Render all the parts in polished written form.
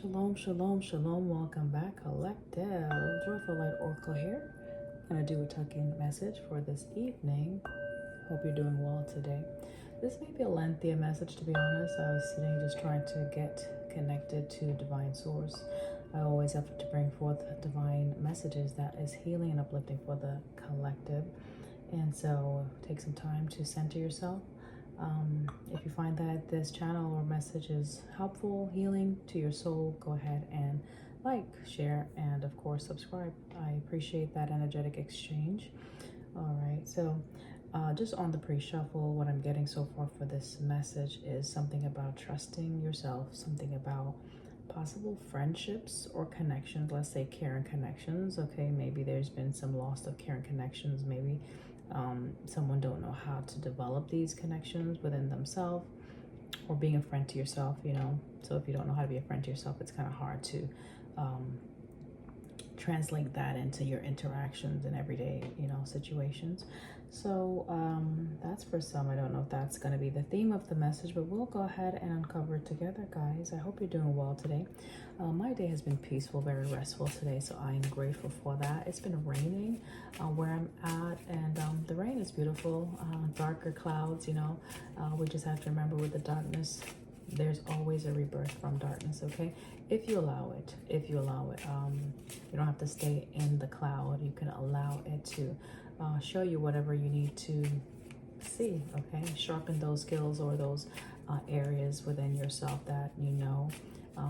Shalom, shalom, shalom. Welcome back, collective. Joyful Light Oracle here. Gonna do a tuck-in message for this evening. Hope you're doing well today. This may be a lengthier message, to be honest. I was sitting just trying to get connected to divine source. I always have to bring forth divine messages that is healing and uplifting for the collective. And so take some time to center yourself. If you find that this channel or message is helpful, healing to your soul, go ahead and like, share, and of course subscribe. I appreciate that energetic exchange. All right, so just on the pre-shuffle, what I'm getting so far for this message is something about trusting yourself, something about possible friendships or connections, let's say caring connections. Okay, maybe there's been some loss of caring connections, maybe someone don't know how to develop these connections within themselves, or being a friend to yourself, you know. So if you don't know how to be a friend to yourself, it's kind of hard to translate that into your interactions in everyday, you know, situations. So that's for some. I don't know if that's going to be the theme of the message, but we'll go ahead and uncover it together, guys. I hope you're doing well today. My day has been peaceful, very restful today, so I am grateful for that. It's been raining where I'm at, and the rain is beautiful. Darker clouds, you know. We just have to remember with the darkness, there's always a rebirth from darkness. Okay, if you allow it, you don't have to stay in the cloud. You can allow it to show you whatever you need to see. Okay, sharpen those skills or those areas within yourself that you know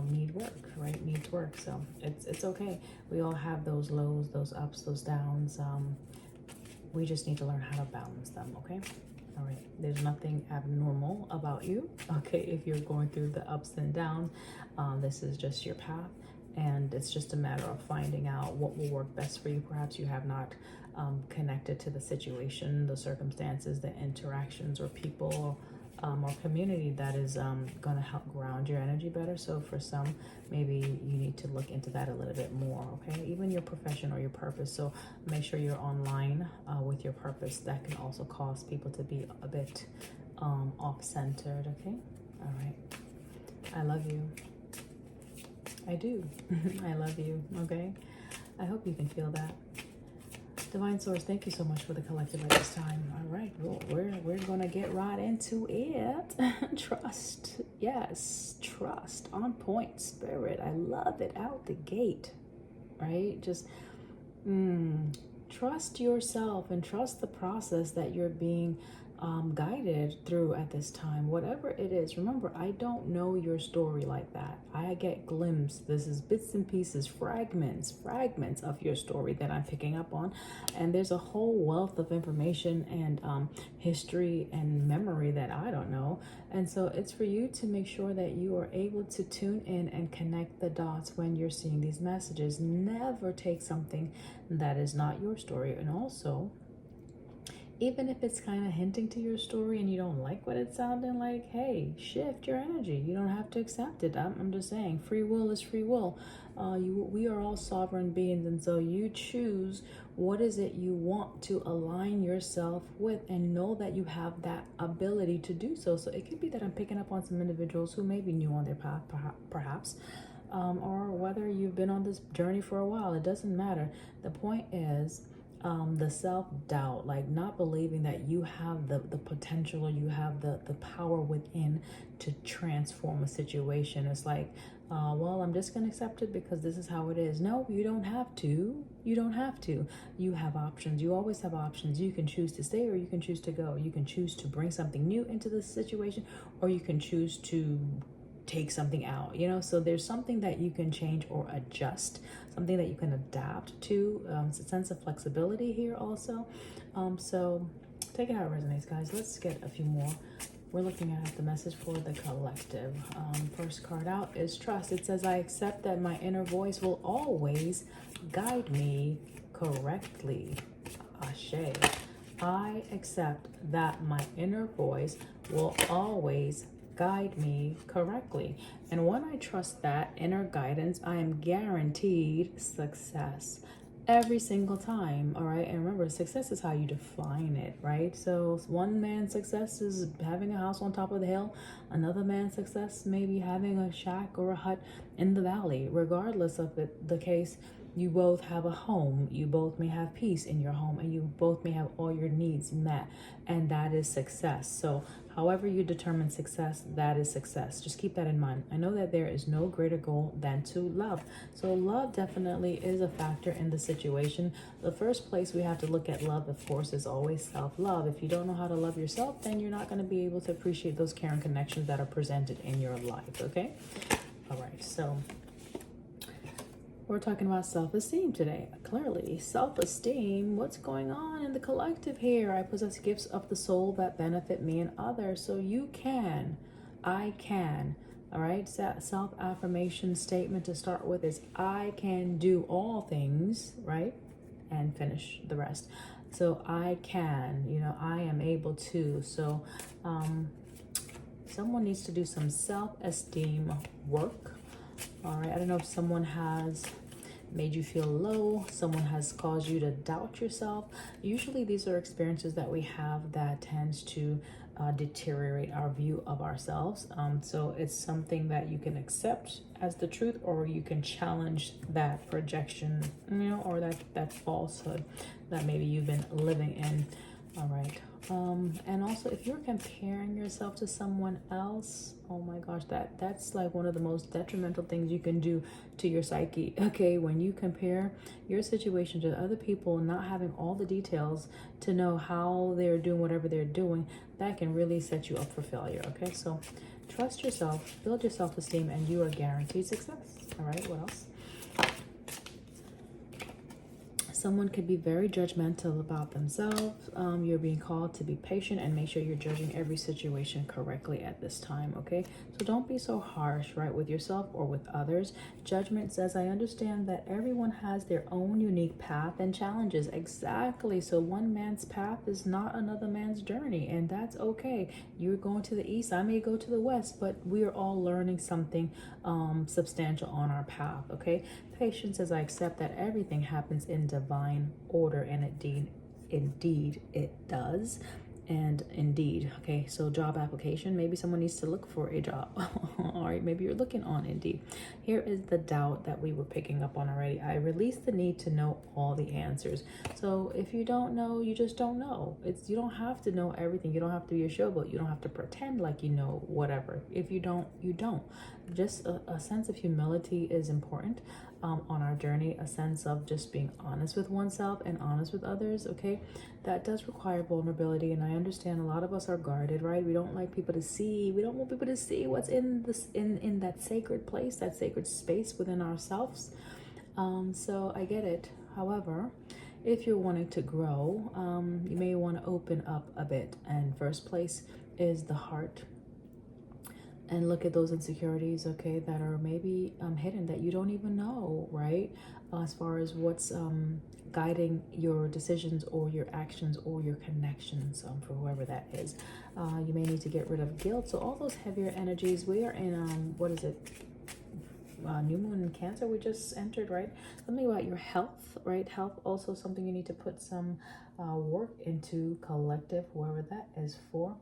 need work, right? Needs work. So it's okay. We all have those lows, those ups, those downs. We just need to learn how to balance them. Okay. All right, there's nothing abnormal about you, okay? If you're going through the ups and downs, this is just your path, and it's just a matter of finding out what will work best for you. Perhaps you have not connected to the situation, the circumstances, the interactions, or people, or community that is going to help ground your energy better. So for some, maybe you need to look into that a little bit more, okay? Even your profession or your purpose. So make sure you're online with your purpose. That can also cause people to be a bit off-centered, okay? All right. I love you. I do. I love you, okay? I hope you can feel that. Divine Source, thank you so much for the collective at this time. All right, well, we're gonna get right into it. Trust, yes, trust, on point, spirit. I love it out the gate, right? Just trust yourself and trust the process that you're being guided through at this time, whatever it is. Remember, I don't know your story like that. I get glimpses. This is bits and pieces, fragments of your story that I'm picking up on, and there's a whole wealth of information and history and memory that I don't know. And so it's for you to make sure that you are able to tune in and connect the dots when you're seeing these messages. Never take something that is not your story. And also, even if it's kind of hinting to your story and you don't like what it's sounding like, hey, shift your energy. You don't have to accept it. I'm just saying, free will is free will. We are all sovereign beings, and so you choose what is it you want to align yourself with, and know that you have that ability to do so. So it could be that I'm picking up on some individuals who may be new on their path, perhaps, or whether you've been on this journey for a while. It doesn't matter. The point is, the self-doubt, like not believing that you have the potential, or you have the power within to transform a situation. It's like, well, I'm just going to accept it because this is how it is. No, you don't have to. You don't have to. You have options. You always have options. You can choose to stay, or you can choose to go. You can choose to bring something new into the situation, or you can choose to take something out, you know. So there's something that you can change or adjust, something that you can adapt to. It's a sense of flexibility here also. So take it how it resonates, guys. Let's get a few more. We're looking at the message for the collective. First card out is trust. It says, I accept that my inner voice will always guide me correctly. Ashe. I accept that my inner voice will always guide me correctly. And when I trust that inner guidance, I am guaranteed success. every single time. All right. And remember, success is how you define it, right? So one man's success is having a house on top of the hill. Another man's success may be having a shack or a hut in the valley. Regardless of the case, you both have a home. You both may have peace in your home, and you both may have all your needs met. And that is success. So however you determine success, that is success. Just keep that in mind. I know that there is no greater goal than to love. So love definitely is a factor in the situation. The first place we have to look at love, of course, is always self-love. If you don't know how to love yourself, then you're not going to be able to appreciate those caring connections that are presented in your life, okay? All right, so we're talking about self-esteem today. Clearly, self-esteem, what's going on in the collective here? I possess gifts of the soul that benefit me and others. So you can, I can. All right, self-affirmation statement to start with is I can do all things, right? And finish the rest. So I can, I am able to. So someone needs to do some self-esteem work. All right, I don't know if someone has made you feel low, someone has caused you to doubt yourself. Usually these are experiences that we have that tends to deteriorate our view of ourselves. So it's something that you can accept as the truth, or you can challenge that projection, or that falsehood that maybe you've been living in. All right. And also, if you're comparing yourself to someone else, oh my gosh, that's like one of the most detrimental things you can do to your psyche. Okay, when you compare your situation to other people, not having all the details to know how they're doing whatever they're doing, that can really set you up for failure. Okay, so trust yourself, build your self-esteem, and you are guaranteed success. All right, what else? Someone could be very judgmental about themselves. You're being called to be patient and make sure you're judging every situation correctly at this time, okay? So don't be so harsh, right, with yourself or with others. Judgment says, I understand that everyone has their own unique path and challenges. Exactly. So one man's path is not another man's journey, and that's okay. You're going to the east, I may go to the west, but we are all learning something substantial on our path, okay? Patience says, I accept that everything happens in divine order, and indeed it does. And indeed, okay, so job application, maybe someone needs to look for a job. All right, maybe you're looking on Indeed. Here is the doubt that we were picking up on already. I release the need to know all the answers. So if you don't know, you just don't know. You don't have to know everything. You don't have to be a showboat. You don't have to pretend like you know whatever. If you don't, you don't. Just a sense of humility is important on our journey, a sense of just being honest with oneself and honest with others, okay? That does require vulnerability, and I understand a lot of us are guarded, right? We don't like people to see, we don't want people to see what's in this in that sacred place, that sacred space within ourselves. So I get it. However, if you're wanting to grow, you may want to open up a bit, and first place is the heart. And look at those insecurities, okay, that are maybe hidden, that you don't even know, right? As far as what's guiding your decisions or your actions or your connections, for whoever that is. You may need to get rid of guilt. So all those heavier energies, we are in, what is it? New moon in Cancer we just entered, right? Something about your health, right? Health also something you need to put some work into, collective, whoever that is for.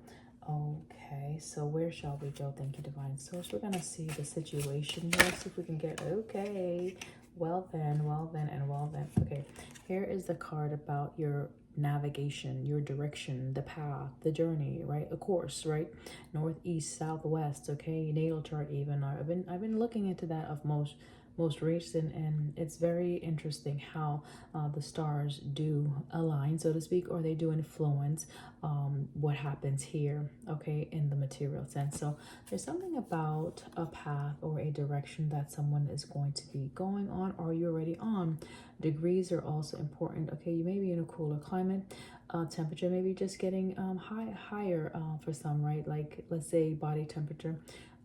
Okay, so where shall we go? Thank you, Divine Source. We're gonna see the situation here, see if we can get, okay, well then, and well then. Okay, here is the card about your navigation, your direction, the path, the journey, right? A course, right? North, east, south, west. Okay, natal chart even. I've been looking into that of most recent, and it's very interesting how the stars do align, so to speak, or they do influence what happens here, okay, in the material sense. So there's something about a path or a direction that someone is going to be going on, or you're already on. Degrees are also important. Okay, you may be in a cooler climate. Temperature maybe just getting higher for some, right? Like, let's say body temperature.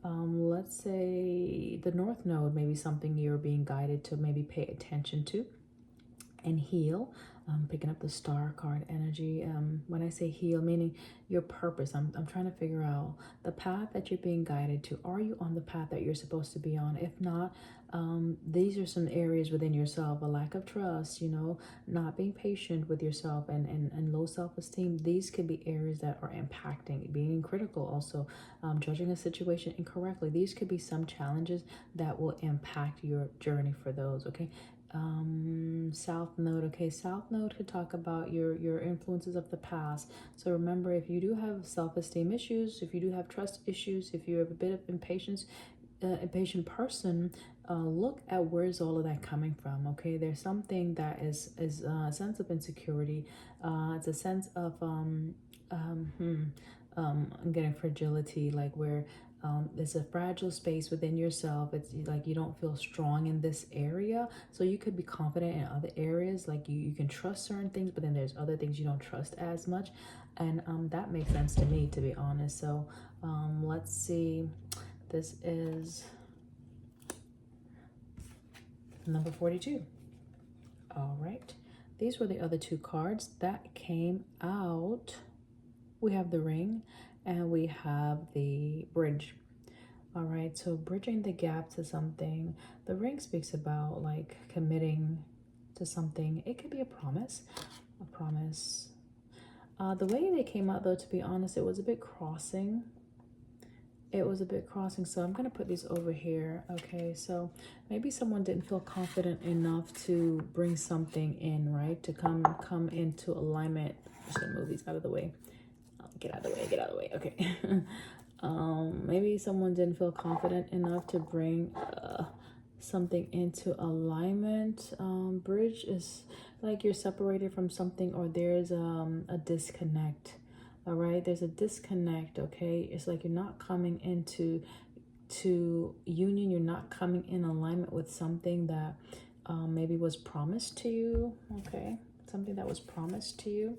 Let's say the North Node may be something you're being guided to maybe pay attention to. and heal. Picking up the star card energy. When I say heal, meaning your purpose, I'm trying to figure out the path that you're being guided to. Are you on the path that you're supposed to be on? If not, these are some areas within yourself, a lack of trust, you know, not being patient with yourself, and low self-esteem. These could be areas that are impacting, being critical also, judging a situation incorrectly. These could be some challenges that will impact your journey for those, okay? South node. Okay, south node could talk about your influences of the past. So remember, if you do have self-esteem issues, if you do have trust issues, if you have a bit of impatience, impatient person, look at where's all of that coming from. Okay, there's something that is a sense of insecurity. It's a sense of I'm getting fragility, like where it's a fragile space within yourself. It's like you don't feel strong in this area, so you could be confident in other areas, like you can trust certain things, but then there's other things you don't trust as much, and that makes sense to me, to be honest. So let's see, this is number 42. All right, these were the other two cards that came out. We have the ring and we have the bridge. All right, so bridging the gap to something. The ring speaks about like committing to something. It could be a promise, a promise. The way they came out though, to be honest, it was a bit crossing. It was a bit crossing, so I'm gonna put these over here. Okay, so maybe someone didn't feel confident enough to bring something in, right? To come into alignment. I'm just gonna move these out of the way. Get out of the way, get out of the way. Okay. Maybe someone didn't feel confident enough to bring something into alignment. Bridge is like you're separated from something, or there's a disconnect. All right, there's a disconnect. Okay, it's like you're not coming into union. You're not coming in alignment with something that maybe was promised to you. Okay, something that was promised to you.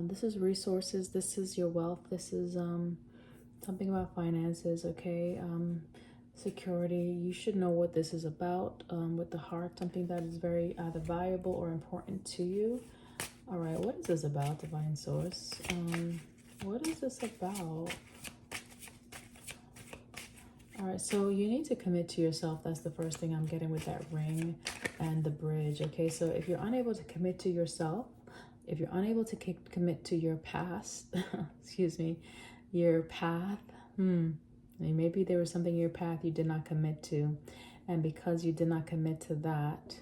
This is resources. This is your wealth. This is something about finances. Okay, security. You should know what this is about. With the heart, something that is very either valuable or important to you. All right, what is this about, divine source? What is this about? All right, so you need to commit to yourself. That's the first thing I'm getting with that ring and the bridge. Okay, so if you're unable to commit to yourself, if you're unable to commit to your past, excuse me, your path, maybe there was something in your path you did not commit to. And because you did not commit to that,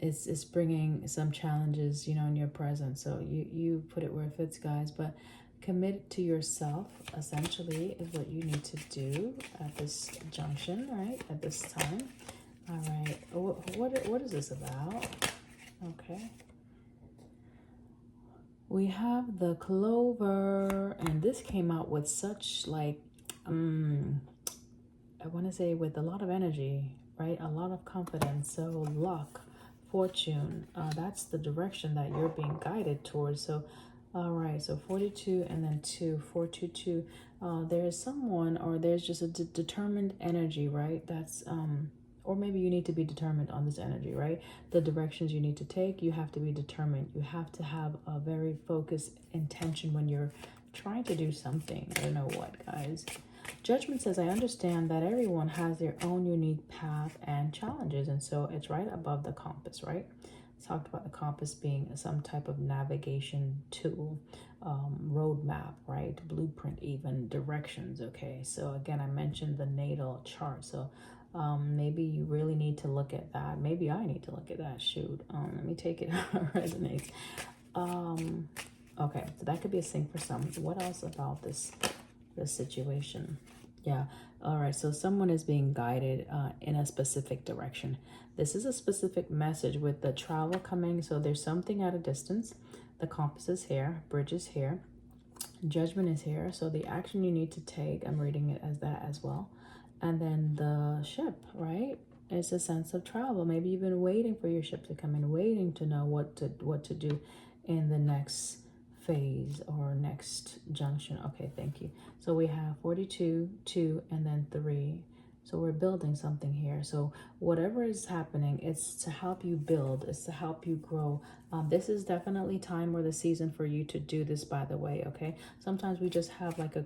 it's bringing some challenges, you know, in your present. So you put it where it fits, guys. But commit to yourself, essentially, is what you need to do at this junction, right? At this time. All right. What is this about? Okay. We have the clover, and this came out with such like, I want to say with a lot of energy, right? A lot of confidence. So luck, fortune, that's the direction that you're being guided towards. So, all right, so 42 and then 2, 4, 2, 2. There's someone, or there's just a determined energy, right? That's, or maybe you need to be determined on this energy, right? The directions you need to take, you have to be determined. You have to have a very focused intention when you're trying to do something. I don't know what, guys. Judgment says, I understand that everyone has their own unique path and challenges. And so it's right above the compass, right? It's talked about the compass being some type of navigation tool, roadmap, right? Blueprint, even directions. Okay. So again, I mentioned the natal chart. So maybe you really need to look at that. Maybe I need to look at that. Shoot. Let me take it how it resonates. Okay, so that could be a sync for some. What else about this situation? Yeah. All right. So someone is being guided in a specific direction. This is a specific message with the travel coming. So there's something at a distance. The compass is here. Bridge is here. Judgment is here. So the action you need to take, I'm reading it as that as well. And then the ship, right? It's a sense of travel. Maybe you've been waiting for your ship to come in, waiting to know what to do in the next phase or next junction. Okay, thank you. So we have 42, 2, and then 3. So we're building something here. So whatever is happening, it's to help you build. It's to help you grow. This is definitely time or the season for you to do this, by the way, okay? Sometimes we just have like a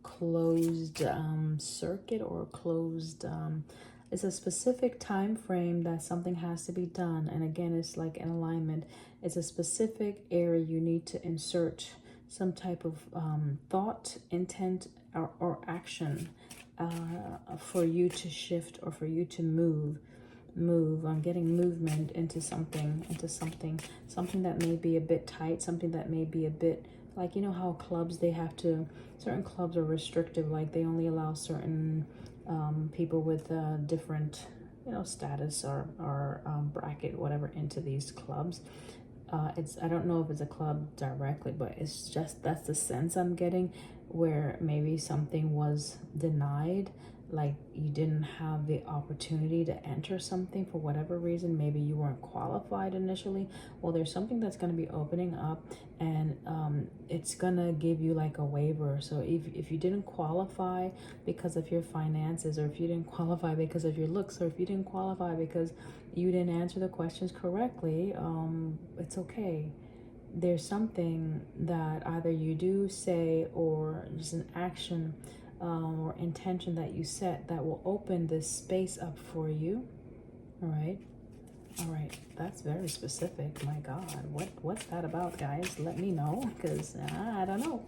closed circuit or a closed... it's a specific time frame that something has to be done. And again, it's like an alignment. It's a specific area you need to insert some type of thought, intent, or action for you to shift or for you to move. I'm getting movement into something that may be a bit tight, something that may be a bit like, you know how clubs, they have to, certain clubs are restrictive, like they only allow certain people with different, you know, status or bracket, whatever, into these clubs. I don't know if it's a club directly, but it's just, that's the sense I'm getting, where maybe something was denied, like you didn't have the opportunity to enter something for whatever reason. Maybe you weren't qualified initially. Well, there's something that's going to be opening up, and it's going to give you like a waiver. So if you didn't qualify because of your finances, or if you didn't qualify because of your looks, or if you didn't qualify because you didn't answer the questions correctly, it's okay. There's something that either you do, say, or just an action or intention that you set that will open this space up for you. All right, that's very specific. My God, what's that about, guys? Let me know, because I don't know.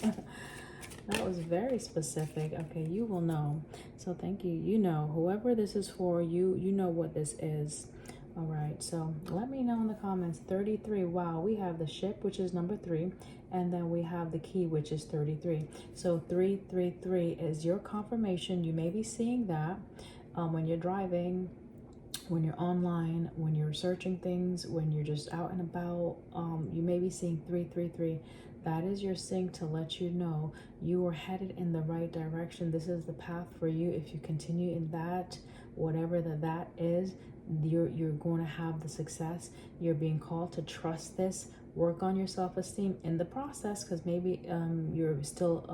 That was very specific. Okay, you will know. So thank you. You know, whoever this is for, you know what this is. All right, so let me know in the comments. 33. Wow, we have the ship, which is number 3, and then we have the key, which is 33. So 333 is your confirmation. You may be seeing that when you're driving, when you're online, when you're searching things, when you're just out and about. You may be seeing 333. That is your sync to let you know you are headed in the right direction. This is the path for you. If you continue in that, whatever that is, you're going to have the success. You're being called to trust this. Work on your self-esteem in the process, because maybe you're still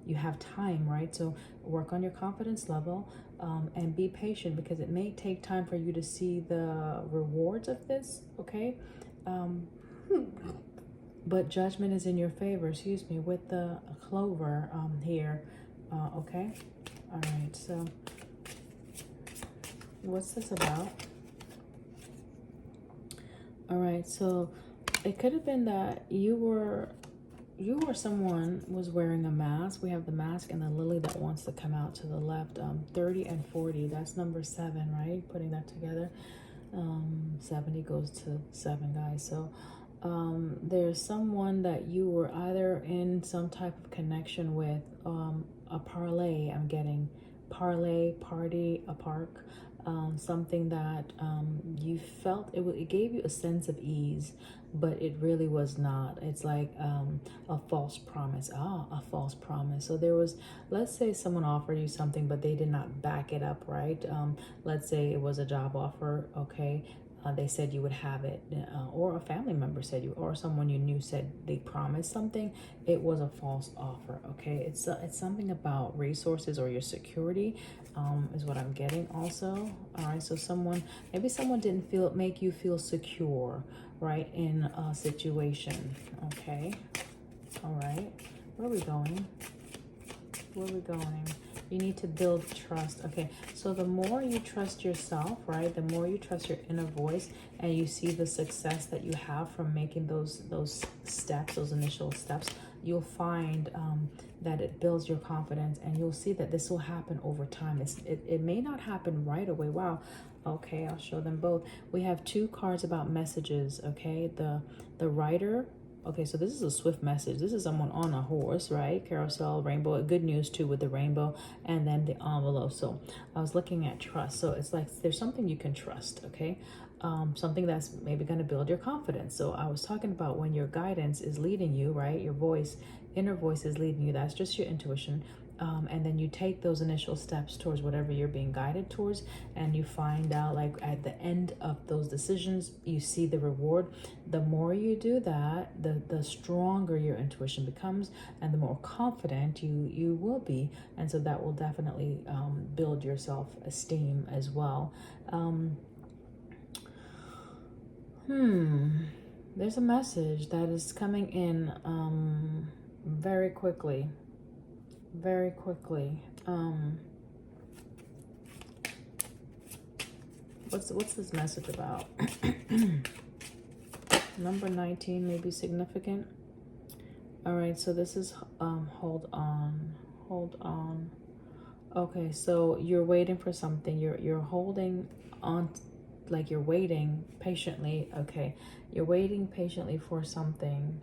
you have time, right? So work on your confidence level, and be patient, because it may take time for you to see the rewards of this, okay? But judgment is in your favor, excuse me, with the clover here, okay? All right, so what's this about? All right, so it could have been that you or someone was wearing a mask. We have the mask and the lily that wants to come out to the left. 30 and 40, that's number 7, right? Putting that together, 70 goes to 7, guys. So there's someone that you were either in some type of connection with, a parlay, I'm getting parlay, party, a park, something that you felt it gave you a sense of ease, but it really was not. It's like a false promise. A false promise. So there was, let's say someone offered you something, but they did not back it up, right? Let's say it was a job offer, okay? They said you would have it, or a family member said you, or someone you knew said they promised something. It was a false offer, okay? It's something about resources or your security, is what I'm getting also. All right, so maybe someone didn't make you feel secure, right, in a situation, okay? All right, where are we going? Where are we going? You need to build trust. Okay, so the more you trust yourself, right, the more you trust your inner voice, and you see the success that you have from making those steps, those initial steps, you'll find that it builds your confidence, and you'll see that this will happen over time. It may not happen right away. Wow. Okay, I'll show them both. We have 2 cards about messages, okay? The writer. Okay, so this is a swift message. This is someone on a horse, right? Carousel, rainbow. Good news too with the rainbow, and then the envelope. So I was looking at trust. So it's like there's something you can trust, okay? Something that's maybe going to build your confidence. So I was talking about when your guidance is leading you, right? Your voice, inner voice is leading you. That's just your intuition. And then you take those initial steps towards whatever you're being guided towards, and you find out, like, at the end of those decisions, you see the reward. The more you do that, the stronger your intuition becomes, and the more confident you will be. And so that will definitely build your self-esteem as well. There's a message that is coming in very quickly. Very quickly. What's this message about? Number 19 may be significant. All right, so this is hold on. Okay, so you're waiting for something. You're holding on, like you're waiting patiently. Okay, you're waiting patiently for something.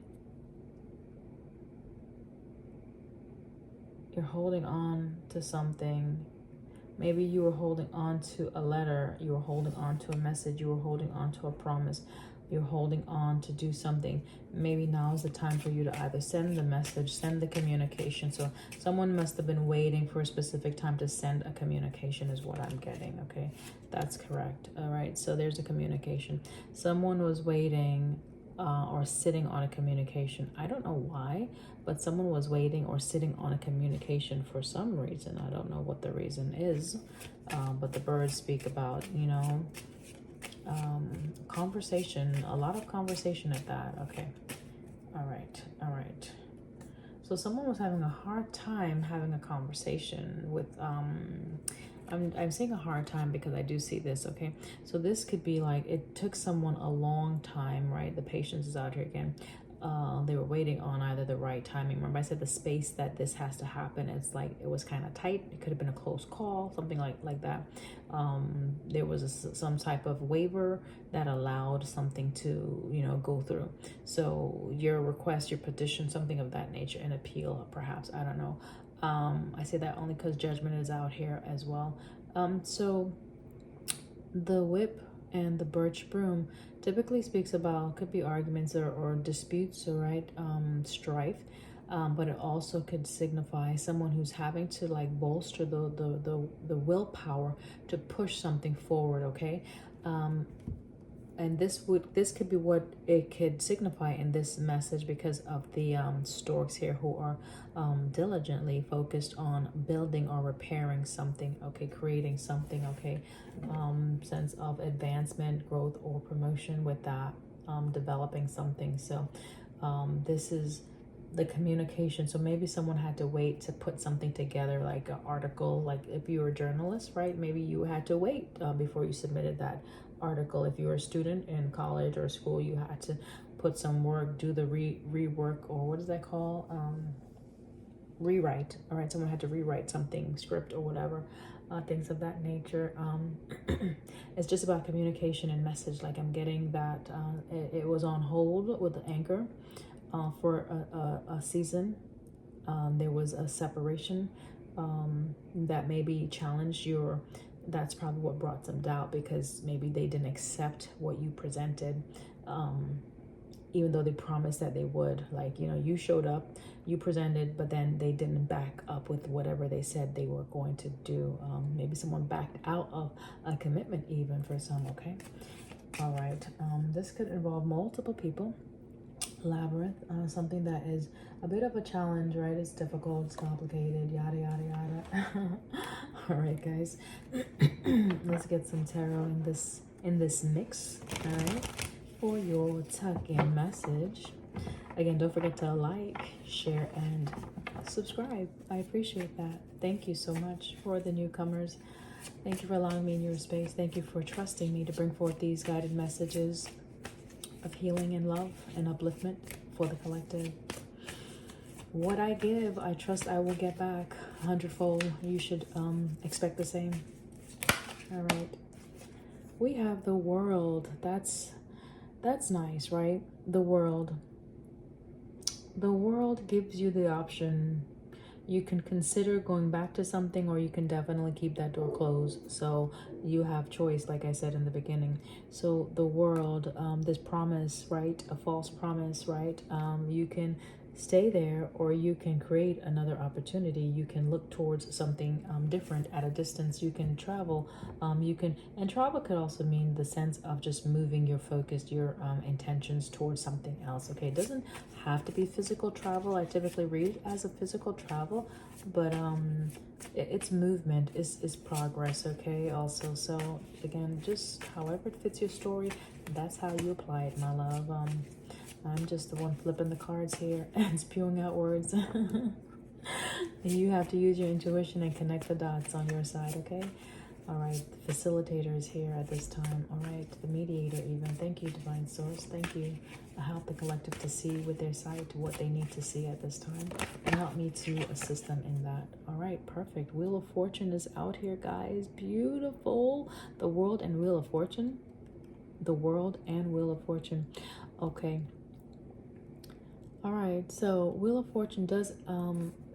You're holding on to something. Maybe you were holding on to a letter. You were holding on to a message. You were holding on to a promise. You're holding on to do something. Maybe now is the time for you to either send the message, send the communication. So someone must have been waiting for a specific time to send a communication is what I'm getting, okay? That's correct. All right, so there's a communication. Someone was waiting or sitting on a communication. I don't know why, but someone was waiting or sitting on a communication for some reason. I don't know what the reason is, but the birds speak about, you know, conversation, a lot of conversation at that. Okay. All right. So someone was having a hard time having a conversation with, I'm saying a hard time because I do see this, okay? So this could be like, it took someone a long time, right? The patience is out here again. They were waiting on either the right timing. Remember I said the space that this has to happen, it's like it was kind of tight. It could have been a close call, something like that. There was some type of waiver that allowed something to, you know, go through. So your request, your petition, something of that nature, an appeal perhaps, I don't know. I say that only because judgment is out here as well. So the whip and the birch broom typically speaks about, could be arguments or disputes, all right, strife, but it also could signify someone who's having to like bolster the willpower to push something forward, okay? And this could be what it could signify in this message because of the storks here who are diligently focused on building or repairing something, okay, creating something, okay, sense of advancement, growth, or promotion with that, developing something. So this is the communication. So maybe someone had to wait to put something together, like an article. Like if you were a journalist, right, maybe you had to wait before you submitted that article. If you were a student in college or school, you had to put some work, do the rework, or what is that called, rewrite. All right, someone had to rewrite something, script or whatever, things of that nature. It's just about communication and message. Like I'm getting that it was on hold with the anchor for a season. There was a separation that maybe challenged your, that's probably what brought some doubt, because maybe they didn't accept what you presented, even though they promised that they would. Like, you know, you showed up, you presented, but then they didn't back up with whatever they said they were going to do. Maybe someone backed out of a commitment even for some, okay? All right, this could involve multiple people. Labyrinth, something that is a bit of a challenge, right? It's difficult, it's complicated, yada yada yada. All right, guys, let's get some tarot in this mix. All right, for your tuck-in message. Again, don't forget to like, share, and subscribe. I appreciate that. Thank you so much. For the newcomers, thank you for allowing me in your space. Thank you for trusting me to bring forth these guided messages of healing and love and upliftment for the collective. What I give, I trust I will get back 100-fold. You should expect the same. All right. We have the world. That's nice, right? The world. The world gives you the option. You can consider going back to something, or you can definitely keep that door closed. So you have choice, like I said in the beginning. So the world, this promise, right? A false promise, right? You can stay there, or you can create another opportunity. You can look towards something different at a distance. You can travel. And travel could also mean the sense of just moving your focus, your intentions towards something else. Okay, it doesn't have to be physical travel. I typically read it as a physical travel, but it's movement, is progress. Okay, also. So again, just however it fits your story, that's how you apply it, my love. I'm just the one flipping the cards here and spewing out words. You have to use your intuition and connect the dots on your side, okay? All right, the facilitator is here at this time. All right, the mediator even. Thank you, Divine Source. Thank you. Help the collective to see with their sight what they need to see at this time, and help me to assist them in that. All right, perfect. Wheel of Fortune is out here, guys. Beautiful. The World and Wheel of Fortune. The World and Wheel of Fortune. Okay. All right, so Wheel of Fortune does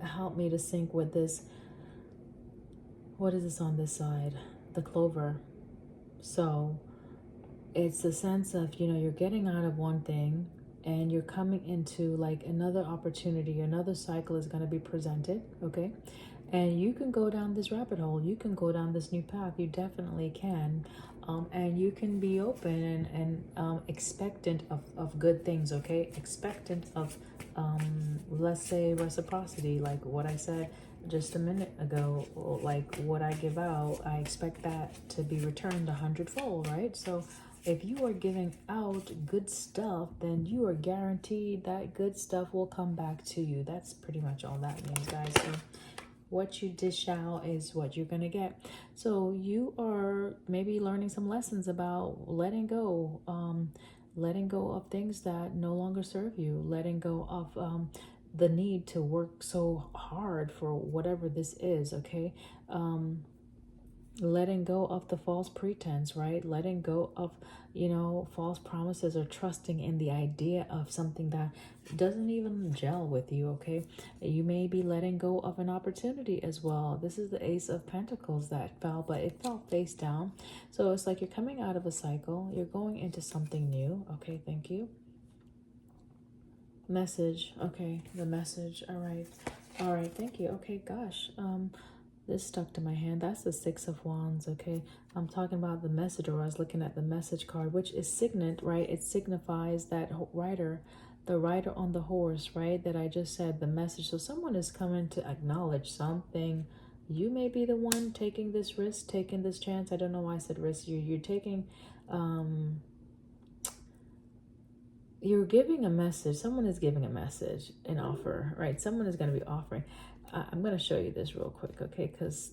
help me to sync with this. What is this on this side? The Clover. So it's the sense of, you're getting out of one thing and you're coming into like another opportunity. Another cycle is going to be presented, okay? And you can go down this rabbit hole. You can go down this new path. You definitely can. And you can be open and expectant of good things, okay? Expectant of, let's say, reciprocity, like what I said just a minute ago. Like what I give out, I expect that to be returned 100-fold, right? So if you are giving out good stuff, then you are guaranteed that good stuff will come back to you. That's pretty much all that means, guys. So what you dish out is what you're going to get. So you are maybe learning some lessons about letting go of things that no longer serve you, letting go of the need to work so hard for whatever this is, okay? Letting go of the false pretense, right? Letting go of, false promises, or trusting in the idea of something that doesn't even gel with you, okay? You may be letting go of an opportunity as well. This is the Ace of Pentacles that fell, but it fell face down. So it's like you're coming out of a cycle. You're going into something new. Okay, thank you. Message. Okay, the message. All right. All right, thank you. Okay, gosh. This stuck to my hand. That's the Six of Wands, okay? I'm talking about the message, or I was looking at the message card, which is signet, right? It signifies that rider, the rider on the horse, right? That I just said, the message. So someone is coming to acknowledge something. You may be the one taking this risk, taking this chance. I don't know why I said risk. You're taking, you're giving a message. Someone is giving a message, an offer, right? Someone is going to be offering. I'm going to show you this real quick, okay? Because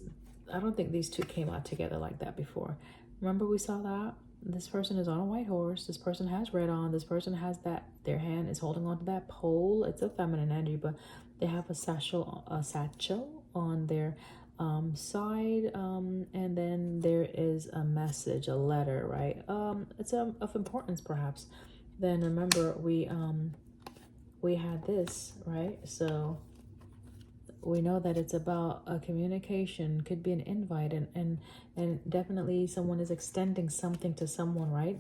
I don't think these two came out together like that before. Remember we saw that? This person is on a white horse. This person has red on. This person has that, their hand is holding on to that pole. It's a feminine energy, but they have a satchel on their side. And then there is a message, a letter, right? It's of importance perhaps. Then remember we had this, right? So we know that it's about a communication, could be an invite, and definitely someone is extending something to someone, right?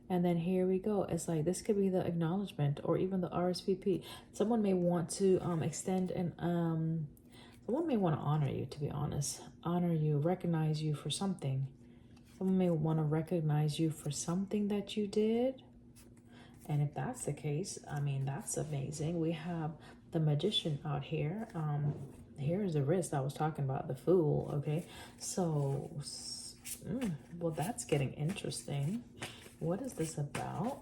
And then here we go. It's like this could be the acknowledgement, or even the RSVP. Someone may want to extend and someone may want to honor you, to be honest. Honor you, recognize you for something. Someone may want to recognize you for something that you did. And if that's the case, I mean, that's amazing. We have the Magician out here. Here's the wrist I was talking about, the Fool, okay? So, well, that's getting interesting. What is this about?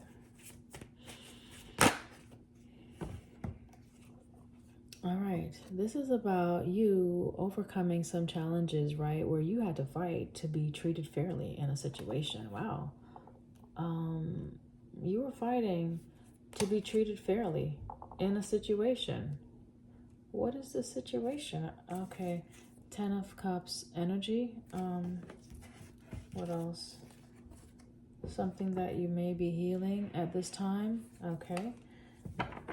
All right, this is about you overcoming some challenges, right? Where you had to fight to be treated fairly in a situation. Wow. You were fighting to be treated fairly in a situation. What is the situation? Okay, 10 of Cups energy. What else? Something that you may be healing at this time. Okay.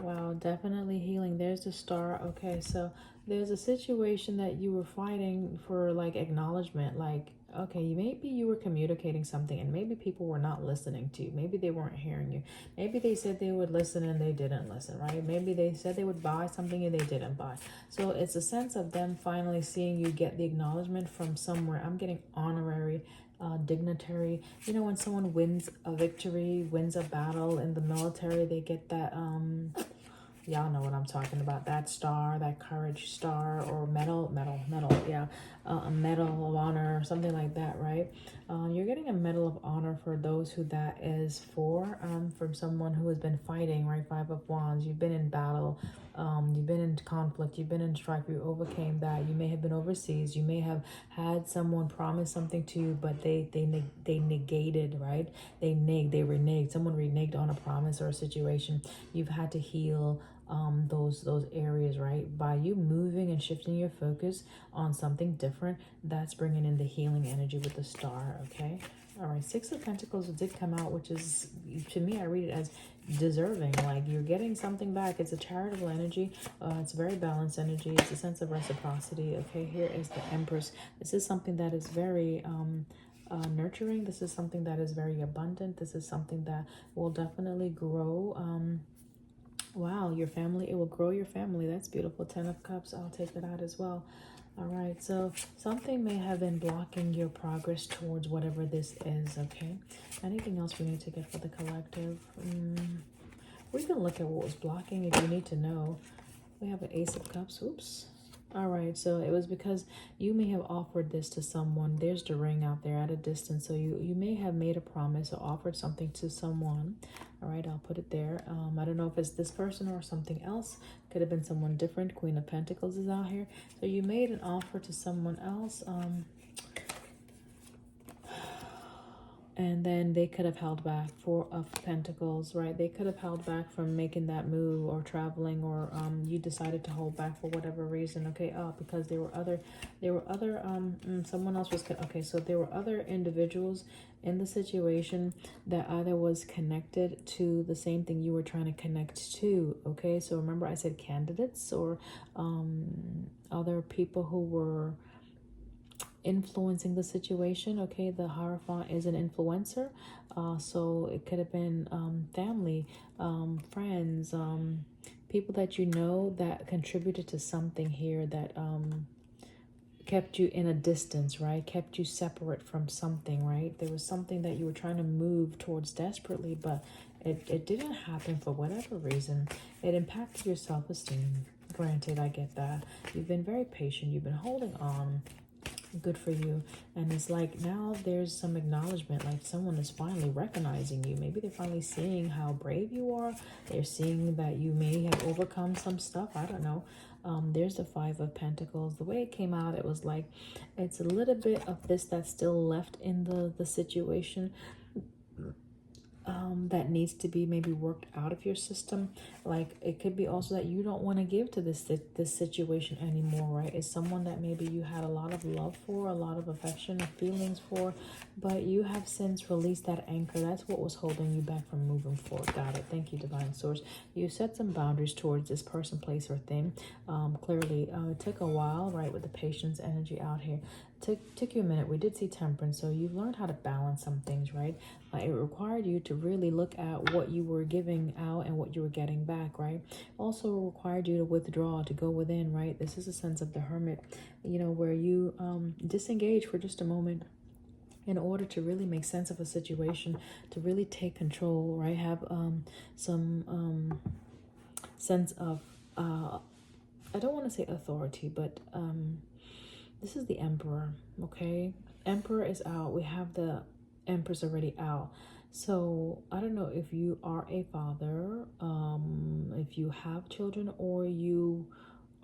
Wow, definitely healing. There's the Star. Okay, so there's a situation that you were fighting for, like acknowledgement, like Okay, maybe you were communicating something and maybe people were not listening to you. Maybe they weren't hearing you. Maybe they said they would listen and they didn't listen, right? Maybe they said they would buy something and they didn't buy. So it's a sense of them finally seeing you get the acknowledgement from somewhere. I'm getting honorary, dignitary. You know, when someone wins a victory, wins a battle in the military, they get that, y'all know what I'm talking about. That star, that courage star, or medal, yeah. A medal of honor, something like that, right? You're getting a medal of honor for those who that is for, from someone who has been fighting, right? Five of Wands. You've been in battle. You've been in conflict. You've been in strife. You overcame that. You may have been overseas. You may have had someone promise something to you, but they negated, right? They reneged. Someone reneged on a promise or a situation. You've had to heal those areas, right? By you moving and shifting your focus on something different, that's bringing in the healing energy with the star. Okay, all right. Six of Pentacles did come out, which is, to me, I read it as deserving, like you're getting something back. It's a charitable energy. It's very balanced energy. It's a sense of reciprocity. Okay, here is the Empress. This is something that is very nurturing. This is something that is very abundant. This is something that will definitely grow. Wow, your family, it will grow your family. That's beautiful. 10 of Cups, I'll take it out as well. All right, so something may have been blocking your progress towards whatever this is, okay? Anything else we need to get for the collective? We can look at what was blocking if you need to know. We have an Ace of Cups. Oops. All right, so it was because you may have offered this to someone. There's the ring out there at a distance. So you may have made a promise or offered something to someone. All right, I'll put it there. I don't know if it's this person or something else. Could have been someone different. Queen of Pentacles is out here. So you made an offer to someone else. And then they could have held back. Four of Pentacles, right? They could have held back from making that move or traveling, or you decided to hold back for whatever reason. Okay, because there were other someone else was, okay, so there were other individuals in the situation that either was connected to the same thing you were trying to connect to. Okay, so remember I said candidates or other people who were influencing the situation. Okay, the Hierophant is an influencer, so it could have been family, friends, people that you know that contributed to something here that kept you in a distance, right? Kept you separate from something, right? There was something that you were trying to move towards desperately, but it didn't happen for whatever reason. It impacted your self-esteem. Granted, I get that. You've been very patient. You've been holding on. Good for you. And it's like now there's some acknowledgement, like someone is finally recognizing you. Maybe they're finally seeing how brave you are. They're seeing that you may have overcome some stuff. I don't know. There's the Five of Pentacles. The way it came out, it was like it's a little bit of this that's still left in the situation, that needs to be maybe worked out of your system. Like it could be also that you don't want to give to this situation anymore, right? It's someone that maybe you had a lot of love for, a lot of affection and feelings for, but you have since released that anchor. That's what was holding you back from moving forward. Got it. Thank you, Divine Source. You set some boundaries towards this person, place, or thing. Clearly, it took a while, right, with the patience energy out here. Took you a minute. We did see Temperance, so you've learned how to balance some things, right? It required you to really look at what you were giving out and what you were getting back, right? Also required you to withdraw, to go within, right? This is a sense of the Hermit, you know, where you disengage for just a moment in order to really make sense of a situation, to really take control, right? Have some sense of, I don't want to say authority, but this is the Emperor, okay? Emperor is out. We have the Empress already out. So I don't know if you are a father, if you have children, or you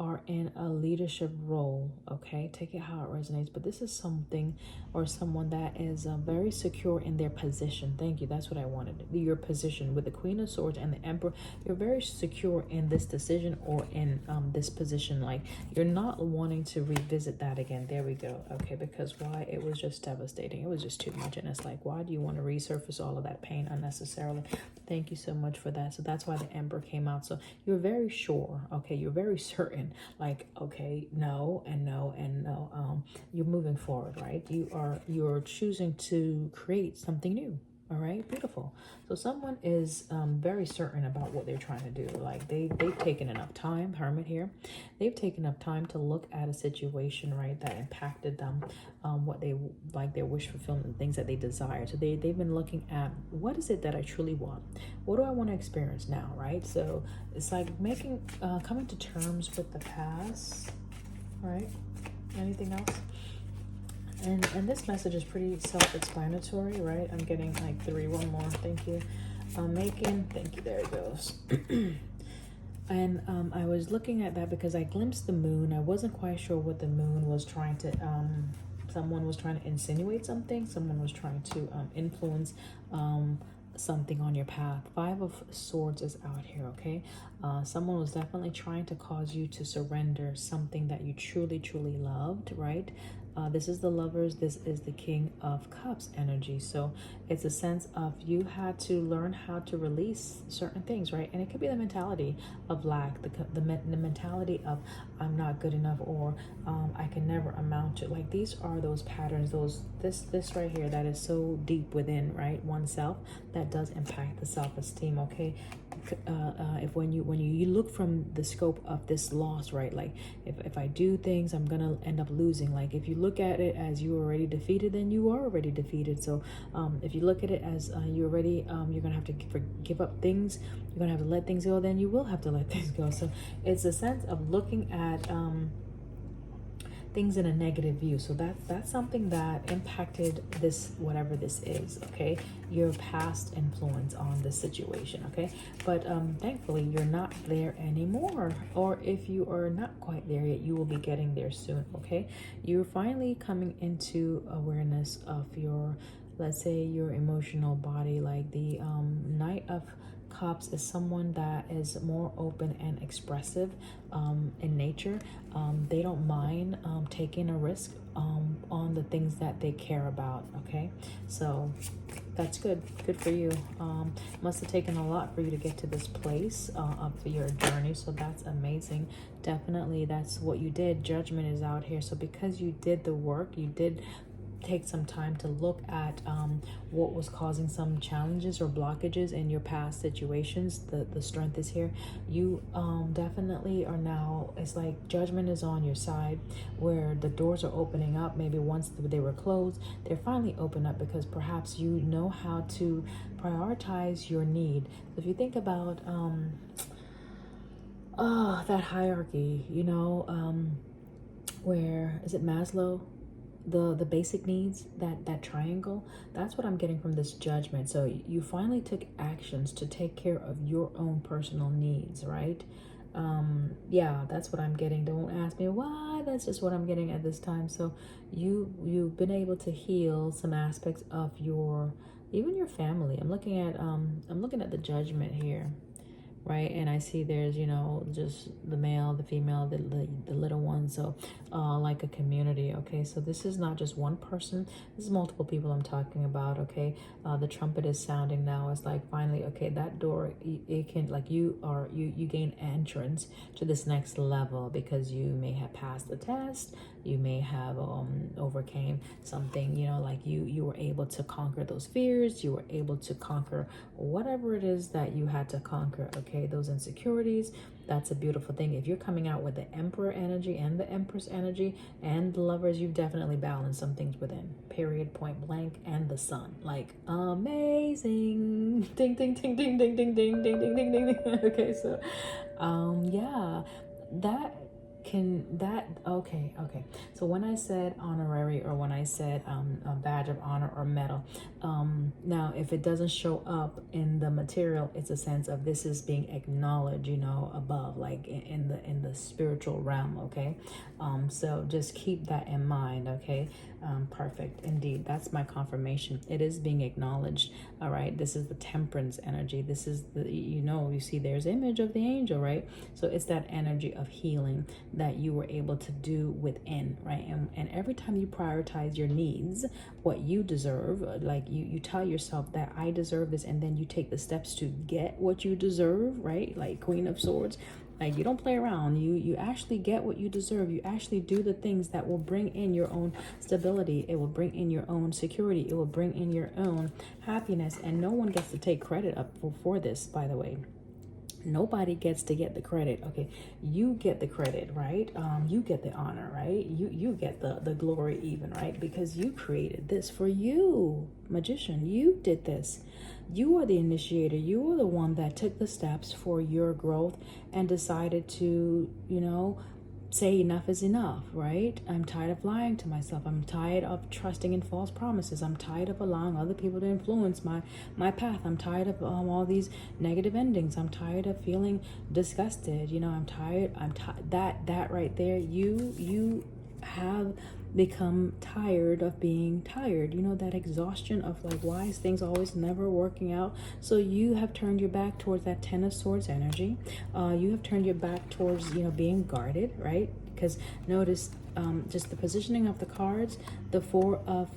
are in a leadership role, okay? Take it how it resonates. But this is something or someone that is very secure in their position. Thank you. That's what I wanted. Your position with the Queen of Swords and the Emperor. You're very secure in this decision or in this position. Like you're not wanting to revisit that again. There we go. Okay, because why? It was just devastating. It was just too much. And it's like, why do you want to resurface all of that pain unnecessarily? Thank you so much for that. So that's why the Emperor came out. So you're very sure, okay? You're very certain determined, like, okay, no and no and no. You're moving forward, right? You're choosing to create something new. All right, beautiful. So someone is very certain about what they're trying to do. Like they've taken enough time, Hermit here. They've taken enough time to look at a situation, right, that impacted them, what they like, their wish fulfillment, things that they desire. So they've been looking at, what is it that I truly want? What do I want to experience now, right? So it's like making, coming to terms with the past, right? Anything else? And this message is pretty self-explanatory, right? I'm getting like 3, one more, thank you. Making, thank you, there it goes. And I was looking at that because I glimpsed the moon. I wasn't quite sure what the moon was trying to, someone was trying to insinuate something. Someone was trying to influence something on your path. 5 of Swords is out here, okay? Someone was definitely trying to cause you to surrender something that you truly, truly loved, right? This is the Lovers. This is the King of Cups energy. So it's a sense of you had to learn how to release certain things, right? And it could be the mentality of lack, the mentality of I'm not good enough, or I can never amount to. Like these are those patterns, this right here that is so deep within, right, oneself, that does impact the self-esteem, okay? If when you look from the scope of this loss, right, like if I do things, I'm gonna end up losing. Like if you look at it as you already defeated, then you are already defeated. So if you look at it as you already you're gonna have to give up things, you're gonna have to let things go, then you will have to let things go. So it's a sense of looking at things in a negative view. So that's something that impacted this, whatever this is, okay? Your past influence on this situation, okay? But thankfully you're not there anymore, or if you are not quite there yet, you will be getting there soon, okay? You're finally coming into awareness of your, let's say, your emotional body. Like the Knight of Cups is someone that is more open and expressive in nature. They don't mind taking a risk on the things that they care about, okay? So that's good for you. Must have taken a lot for you to get to this place of your journey, so that's amazing. Definitely that's what you did. Judgment is out here. So because you did the work, you did take some time to look at what was causing some challenges or blockages in your past situations. The strength is here. You definitely are now, it's like judgment is on your side, where the doors are opening up. Maybe once they were closed, they're finally open up, because perhaps you know how to prioritize your need. So if you think about that hierarchy, you know, where is it, Maslow? The basic needs, that triangle, that's what I'm getting from this judgment. So you finally took actions to take care of your own personal needs, right? Yeah, that's what I'm getting. Don't ask me why, that's just what I'm getting at this time. So you've been able to heal some aspects of your, even your family. I'm looking at the judgment here, right? And I see there's, you know, just the male, the female, the little one. So like a community, okay? So this is not just one person. This is multiple people I'm talking about, okay? The trumpet is sounding now. It's like finally, okay, that door, it can, like you gain entrance to this next level, because you may have passed the test. You may have overcame something, you know, like you were able to conquer those fears. You were able to conquer whatever it is that you had to conquer, okay? Those insecurities. That's a beautiful thing. If you're coming out with the Emperor energy and the Empress energy and the Lovers, you've definitely balanced some things within, period, point blank. And the Sun, like amazing. Ding ding ding ding ding ding ding ding ding ding ding. Okay, so yeah, okay. So when I said honorary, or when I said a badge of honor or medal, now if it doesn't show up in the material, it's a sense of this is being acknowledged, you know, above, like in the spiritual realm, okay? So just keep that in mind, okay? Perfect, indeed. That's my confirmation. It is being acknowledged. All right, this is the Temperance energy. This is the, you know, you see there's image of the angel, right? So it's that energy of healing that you were able to do within, right? And every time you prioritize your needs, what you deserve, like you tell yourself that I deserve this, and then you take the steps to get what you deserve, right? Like Queen of Swords, Like, you don't play around. You actually get what you deserve. You actually do the things that will bring in your own stability. It will bring in your own security. It will bring in your own happiness. And no one gets to take credit up for this, by the way. Nobody gets to get the credit. Okay, you get the credit, right? You get the honor, right? You get the glory even, right? Because you created this for you, magician. You did this. You are the initiator. You are the one that took the steps for your growth and decided to, say enough is enough, right? I'm tired of lying to myself. I'm tired of trusting in false promises. I'm tired of allowing other people to influence my path. I'm tired of all these negative endings. I'm tired of feeling disgusted. I'm tired. That right there. You have become tired of being tired. That exhaustion of like, why is things always never working out? So you have turned your back towards that Ten of Swords energy. You have turned your back towards being guarded, right? Because notice just the positioning of the cards, the Four of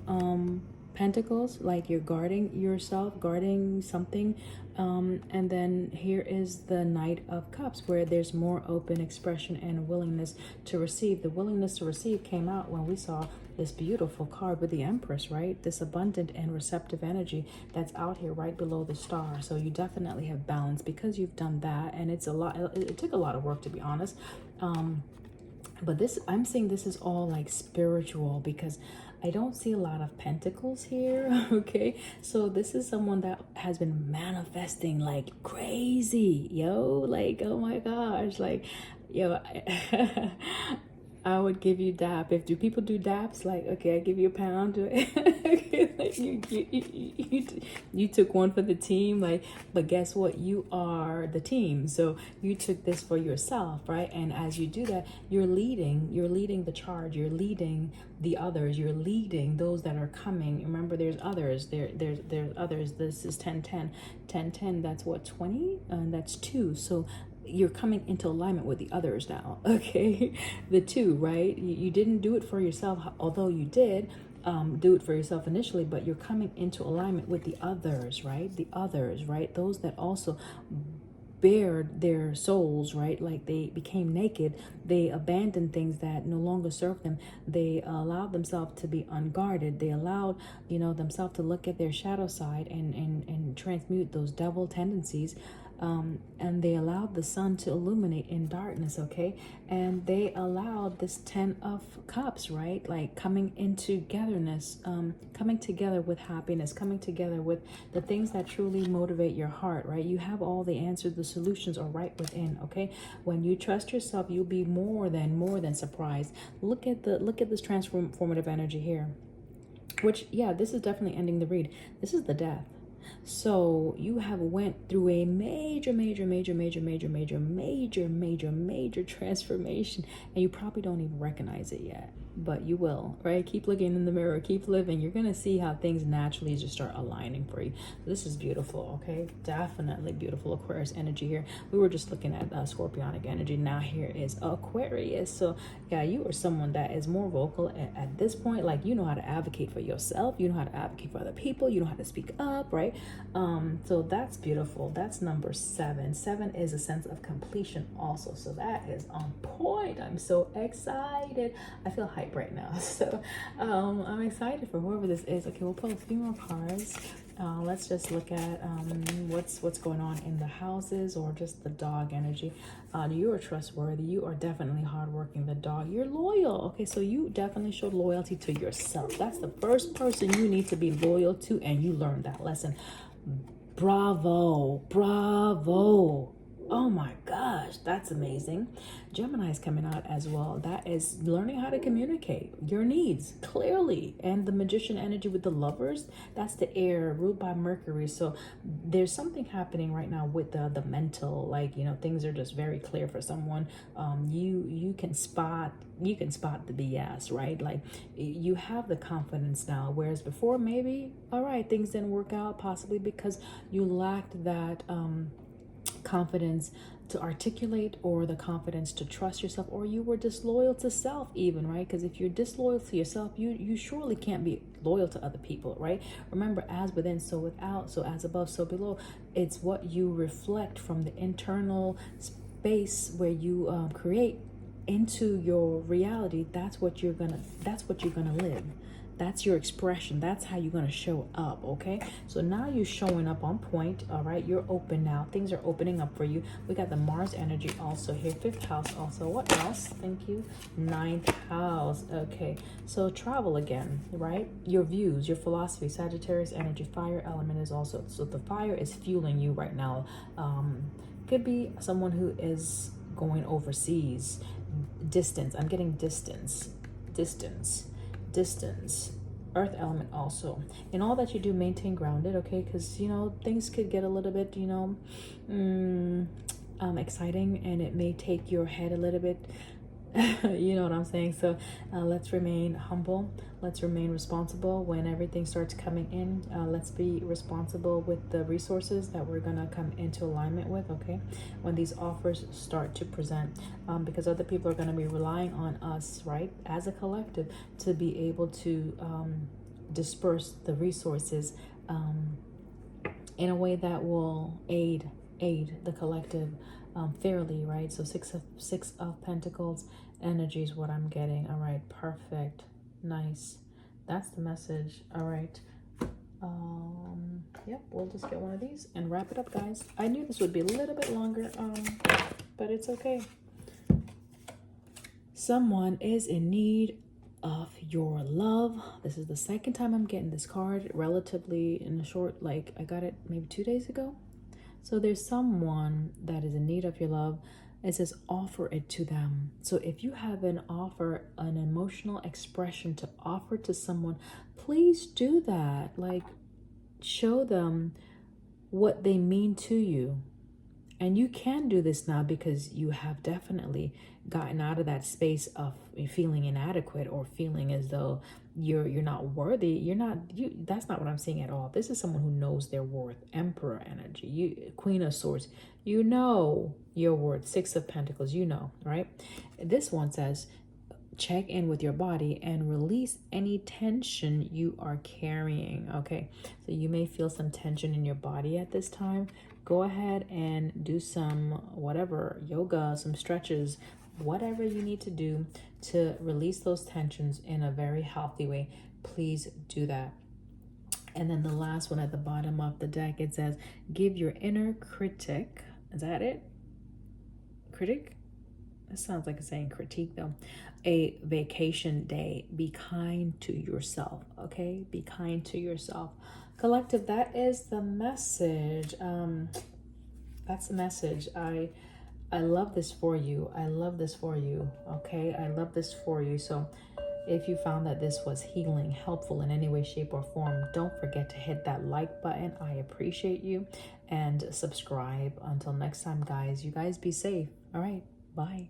Pentacles, like you're guarding yourself, guarding something. And then here is the Knight of Cups, where there's more open expression and willingness to receive. The willingness to receive came out when we saw this beautiful card with the Empress, right? This abundant and receptive energy that's out here right below the star. So you definitely have balance because you've done that. And it's a lot. It took a lot of work, to be honest. But I'm saying this is all like spiritual, because I don't see a lot of pentacles here. Okay, so this is someone that has been manifesting like crazy, like, oh my gosh, like, I would give you dap. Do people do daps? Like, okay, I give you a pound. Like you took one for the team. Like, but guess what? You are the team. So you took this for yourself, right? And as you do that, you're leading the charge. You're leading the others. You're leading those that are coming. Remember, there's others. There's others. This is 10-10. 10-10. That's what, 20? That's 2. So you're coming into alignment with the others now. Okay, the 2, right? You didn't do it for yourself, although you did do it for yourself initially, but you're coming into alignment with the others, right? The others, right? Those that also bared their souls, right? Like they became naked. They abandoned things that no longer served them. They allowed themselves to be unguarded. They allowed, themselves to look at their shadow side and transmute those devil tendencies. And they allowed the sun to illuminate in darkness, okay? And they allowed this 10 of Cups, right? Like coming into togetherness, coming together with happiness, coming together with the things that truly motivate your heart, right? You have all the answers, the solutions are right within, okay? When you trust yourself, you'll be more than surprised. Look at this transformative energy here, which, yeah, this is definitely ending the read. This is the Death. So you have went through a major transformation, and you probably don't even recognize it yet, but you will, right? Keep looking in the mirror, keep living. You're gonna see how things naturally just start aligning for you. This is beautiful, okay? Definitely beautiful Aquarius energy here. We were just looking at Scorpionic energy. Now here is Aquarius. So yeah, you are someone that is more vocal at this point. Like, you know how to advocate for yourself, you know how to advocate for other people, you know how to speak up, right? So that's beautiful. That's number 7. 7 is a sense of completion also, so that is on point. I'm so excited. I feel hype right now. So I'm excited for whoever this is. Okay, we'll pull a few more cards. Let's just look at what's going on in the houses, or just the dog energy. You are trustworthy. You are definitely hardworking. The dog, you're loyal. Okay, so you definitely showed loyalty to yourself. That's the first person you need to be loyal to, and you learned that lesson. Bravo. Oh my gosh, that's amazing. Gemini is coming out as well. That is learning how to communicate your needs clearly. And the Magician energy with the Lovers, that's the air ruled by Mercury. So there's something happening right now with the mental, like, things are just very clear for someone. You can spot the BS, right? Like, you have the confidence now, whereas before, maybe, all right, things didn't work out, possibly because you lacked that confidence to articulate, or the confidence to trust yourself, or you were disloyal to self even, right? Because if you're disloyal to yourself, you surely can't be loyal to other people, right? Remember, as within, so without, so as above, so below. It's what you reflect from the internal space where you create into your reality, that's what you're gonna live. That's your expression. That's how you're gonna show up. Okay, so now you're showing up on point. All right, you're open now. Things are opening up for you. We got the Mars energy also here, 5th house also. What else? Thank you. 9th house. Okay, so travel again, right? Your views, your philosophy. Sagittarius energy, fire element is also, so the fire is fueling you right now. Could be someone who is going overseas. Distance, I'm getting distance. Earth element also. In all that you do, maintain grounded, okay? Because, you know, things could get a little bit, you know, exciting, and it may take your head a little bit. You know what I'm saying? So let's remain humble. Let's remain responsible when everything starts coming in. Let's be responsible with the resources that we're gonna come into alignment with, okay? When these offers start to present, because other people are gonna be relying on us, right? As a collective, to be able to disperse the resources in a way that will aid the collective fairly, right? So six of Pentacles energy is what I'm getting. All right, perfect, nice. That's the message. All right. Yep, we'll just get one of these and wrap it up, guys. I knew this would be a little bit longer, but it's okay. Someone is in need of your love. This is the second time I'm getting this card, relatively in a short, like I got it maybe 2 days ago. So there's someone that is in need of your love. It says offer it to them. So if you have an offer, an emotional expression to offer to someone, please do that. Like, show them what they mean to you. And you can do this now because you have definitely gotten out of that space of feeling inadequate or feeling as though you're not worthy. That's not what I'm seeing at all. This is someone who knows their worth. Emperor energy, Queen of Swords. You know your worth. 6 of Pentacles, you know, right? This one says, check in with your body and release any tension you are carrying. Okay, so you may feel some tension in your body at this time. Go ahead and do some whatever, yoga, some stretches, whatever you need to do to release those tensions in a very healthy way. Please do that. And then the last one at the bottom of the deck, it says, give your inner critic, is that it? Critic? That sounds like it's saying critique though. A vacation day. Be kind to yourself, okay? Be kind to yourself. Collective, that is the message. That's the message. I love this for you. I love this for you, okay? I love this for you. So if you found that this was healing, helpful in any way, shape, or form, don't forget to hit that like button. I appreciate you. And subscribe. Until next time, guys, you guys be safe. All right, bye.